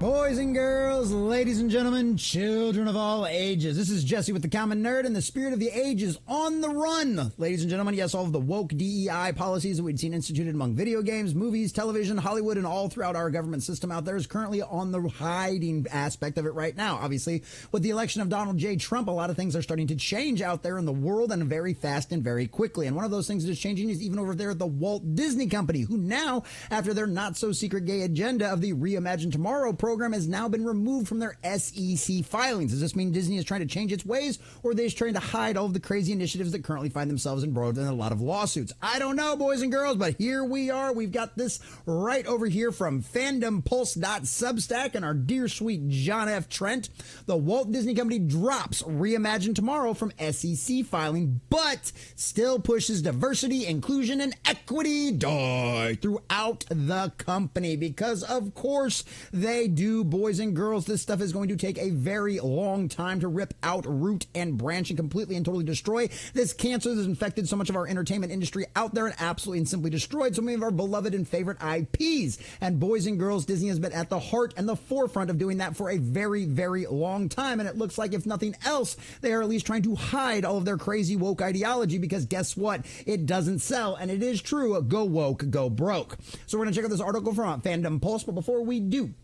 Boys and girls, ladies and gentlemen, children of all ages. This is Jesse with the Common Nerd, and the spirit of the age is on the run. Ladies and gentlemen, yes, all of the woke DEI policies that we'd seen instituted among video games, movies, television, Hollywood, and all throughout our government system out there is currently on the hiding aspect of it right now. Obviously, with the election of Donald J. Trump, a lot of things are starting to change out there in the world, and very fast and very quickly. And one of those things that is changing is even over there at the Walt Disney Company, who now, after their not-so-secret gay agenda of the Reimagine Tomorrow program, has now been removed from their SEC filings. Does this mean Disney is trying to change its ways, or are they just trying to hide all of the crazy initiatives that currently find themselves embroiled in a lot of lawsuits? I don't know, boys and girls, but here we are. We've got this right over here from fandompulse.substack and our dear sweet John F. Trent. The Walt Disney Company drops Reimagine Tomorrow from SEC filing, but still pushes diversity, inclusion, and equity throughout the company because, of course, they do, boys and girls. This stuff is going to take a very long time to rip out, root, and branch and completely and totally destroy this cancer that has infected so much of our entertainment industry out there and absolutely and simply destroyed so many of our beloved and favorite IPs. And boys and girls, Disney has been at the heart and the forefront of doing that for a very, very long time. And it looks like, if nothing else, they are at least trying to hide all of their crazy woke ideology because guess what? It doesn't sell. And it is true. Go woke, go broke. So we're going to check out this article from Fandom Pulse. But before we do,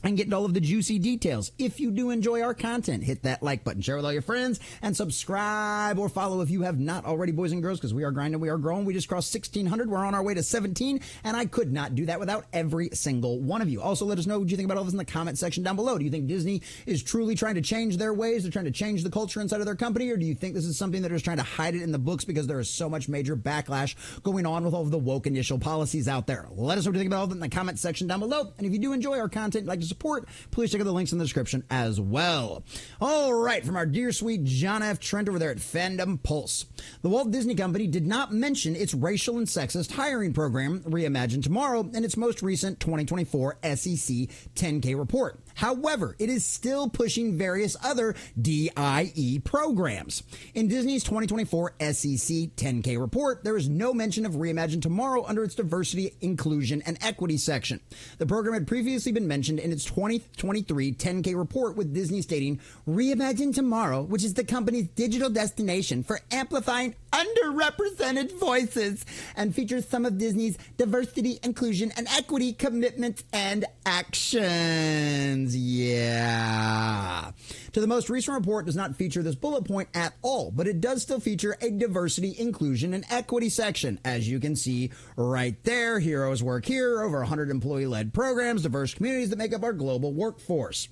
and get all of the juicy details, if you do enjoy our content, hit that like button, share with all your friends, and subscribe or follow if you have not already, boys and girls, because we are grinding, we are growing. We just crossed 1,600. We're on our way to 17, and I could not do that without every single one of you. Also, let us know what you think about all this in the comment section down below. Do you think Disney is truly trying to change their ways? They're trying to change the culture inside of their company, or do you think this is something that is trying to hide it in the books because there is so much major backlash going on with all of the woke initial policies out there? Let us know what you think about all that in the comment section down below. And if you do enjoy our content, like to support, please check out the links in the description as well. All right, from our dear sweet John F. Trent over there at Fandom Pulse. The Walt Disney Company did not mention its racial and sexist hiring program, Reimagine Tomorrow, in its most recent 2024 SEC 10K report. However, it is still pushing various other DIE programs. In Disney's 2024 SEC 10K report, there is no mention of Reimagine Tomorrow under its diversity, inclusion, and equity section. The program had previously been mentioned in its 2023 10K report, with Disney stating, Reimagine Tomorrow, which is the company's digital destination for amplifying underrepresented voices, and features some of Disney's diversity, inclusion, and equity commitments and actions. Yeah. To the most recent report does not feature this bullet point at all, but it does still feature a diversity, inclusion, and equity section. As you can see right there, heroes work here, over 100 employee-led programs, diverse communities that make up our global workforce.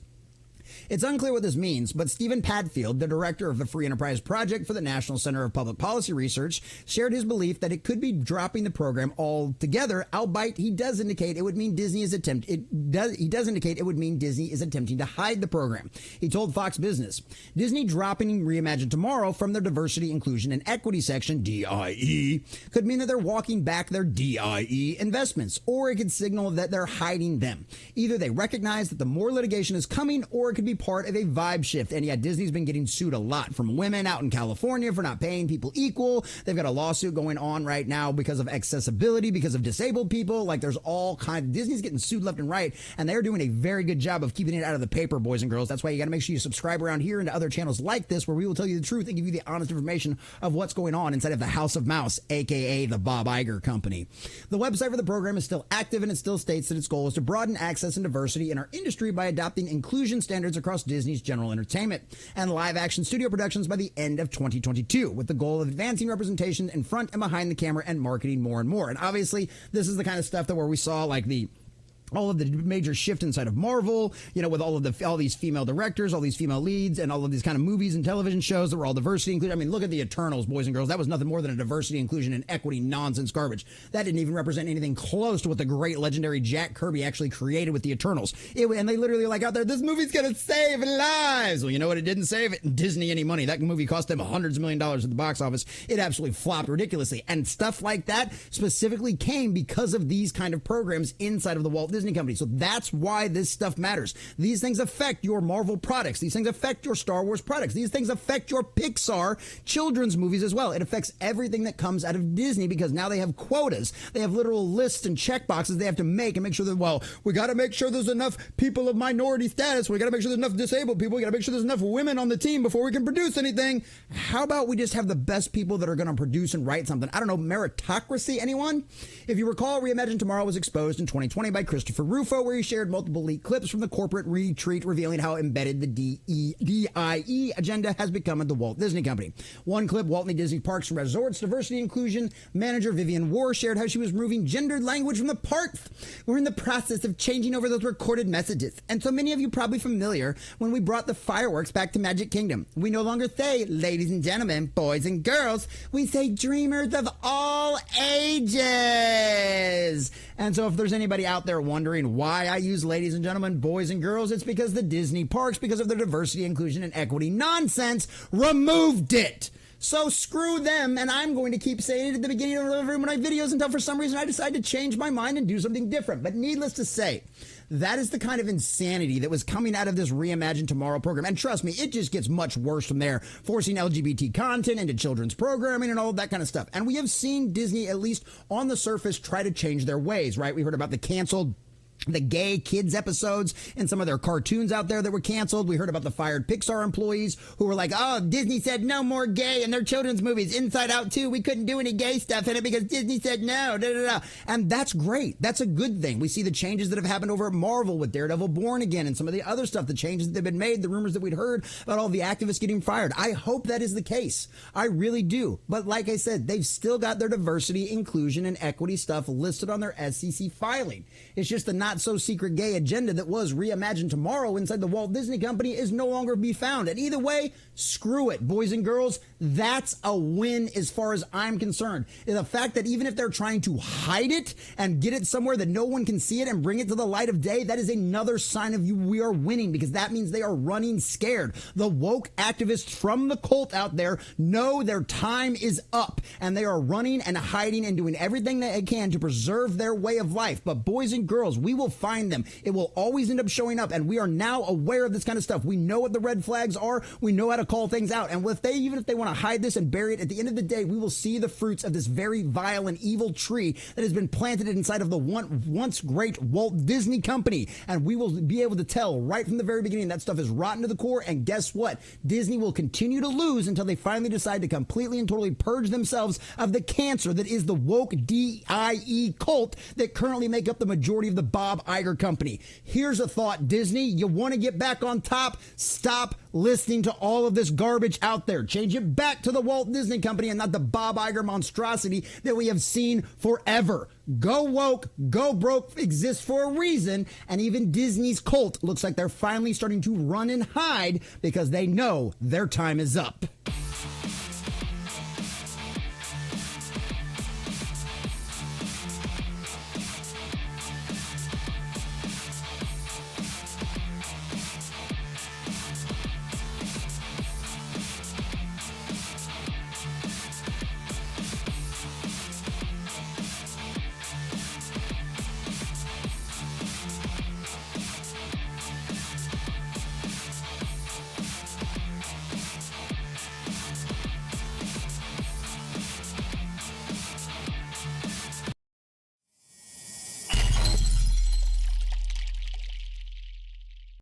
It's unclear what this means, but Stephen Padfield, the director of the Free Enterprise Project for the National Center of Public Policy Research, shared his belief that it could be dropping the program altogether, albeit he does indicate it would mean Disney is attempting to hide the program. He told Fox Business, Disney dropping Reimagine Tomorrow from their diversity, inclusion, and equity section, DIE, could mean that they're walking back their DIE investments, or it could signal that they're hiding them. Either they recognize that the more litigation is coming, or it could be part of a vibe shift. And yeah, Disney's been getting sued a lot from women out in California for not paying people equal. They've got a lawsuit going on right now because of accessibility, because of disabled people. Like, there's all kinds. Disney's getting sued left and right, and they're doing a very good job of keeping it out of the paper, boys and girls. That's why you got to make sure you subscribe around here and to other channels like this, where we will tell you the truth and give you the honest information of what's going on inside of the House of Mouse, aka the Bob Iger Company. The website for the program is still active, and it still states that its goal is to broaden access and diversity in our industry by adopting inclusion standards across Disney's general entertainment and live-action studio productions by the end of 2022, with the goal of advancing representation in front and behind the camera and marketing more and more. And obviously, this is the kind of stuff that where we saw like all of the major shift inside of Marvel, you know, with all these female directors, all these female leads, and all of these kind of movies and television shows that were all diversity included. I mean, look at the Eternals, boys and girls. That was nothing more than a diversity, inclusion, and equity nonsense garbage. That didn't even represent anything close to what the great legendary Jack Kirby actually created with the Eternals. And they literally like out there, this movie's going to save lives. Well, you know what? It didn't save Disney any money. That movie cost them hundreds of millions of dollars at the box office. It absolutely flopped ridiculously. And stuff like that specifically came because of these kind of programs inside of the Walt Disney Company. So that's why this stuff matters. These things affect your Marvel products. These things affect your Star Wars products. These things affect your Pixar children's movies as well. It affects everything that comes out of Disney because now they have quotas. They have literal lists and check boxes they have to make and make sure that, well, we got to make sure there's enough people of minority status. We got to make sure there's enough disabled people. We got to make sure there's enough women on the team before we can produce anything. How about we just have the best people that are going to produce and write something? I don't know, meritocracy, anyone? If you recall, Reimagine Tomorrow was exposed in 2020 by Christopher Rufo, where he shared multiple leaked clips from the corporate retreat revealing how embedded the DIE agenda has become at the Walt Disney Company. One clip, Walt Disney Parks and Resorts Diversity Inclusion Manager Vivian War shared how she was removing gendered language from the parks. We're in the process of changing over those recorded messages. And so many of you probably familiar when we brought the fireworks back to Magic Kingdom. We no longer say, ladies and gentlemen, boys and girls. We say dreamers of all ages. And so if there's anybody out there wondering why I use ladies and gentlemen, boys and girls, it's because the Disney parks, because of their diversity, inclusion, and equity nonsense, removed it. So screw them, and I'm going to keep saying it at the beginning of every one of my videos until for some reason I decide to change my mind and do something different. But needless to say, that is the kind of insanity that was coming out of this Reimagine Tomorrow program. And trust me, it just gets much worse from there, forcing LGBT content into children's programming and all of that kind of stuff. And we have seen Disney, at least on the surface, try to change their ways, right? We heard about the gay kids episodes and some of their cartoons out there that were canceled. We heard about the fired Pixar employees who were like, oh, Disney said no more gay in their children's movies. Inside Out 2, we couldn't do any gay stuff in it because Disney said no. Da, da, da. And that's great. That's a good thing. We see the changes that have happened over at Marvel with Daredevil Born Again and some of the other stuff, the changes that have been made, the rumors that we'd heard about all the activists getting fired. I hope that is the case. I really do. But like I said, they've still got their diversity, inclusion, and equity stuff listed on their SEC filing. It's just the not-so-secret gay agenda that was Reimagine Tomorrow inside the Walt Disney Company is no longer be found. And either way, screw it, boys and girls. That's a win as far as I'm concerned. And the fact that even if they're trying to hide it and get it somewhere that no one can see it and bring it to the light of day, that is another sign of we are winning, because that means they are running scared. The woke activists from the cult out there know their time is up, and they are running and hiding and doing everything they can to preserve their way of life. But boys and girls, we will find them. It will always end up showing up, and we are now aware of this kind of stuff. We know what the red flags are. We know how to call things out. And even if they want to hide this and bury it, at the end of the day, we will see the fruits of this very vile and evil tree that has been planted inside of the once great Walt Disney Company. And we will be able to tell right from the very beginning that stuff is rotten to the core. And guess what? Disney will continue to lose until they finally decide to completely and totally purge themselves of the cancer that is the woke DIE cult that currently make up the majority of the Bob Iger company. Here's a thought, Disney. You want to get back on top? Stop listening to all of this garbage out there. Change it back to the Walt Disney Company and not the Bob Iger monstrosity that we have seen forever. Go woke, go broke exists for a reason, and even Disney's cult looks like they're finally starting to run and hide because they know their time is up.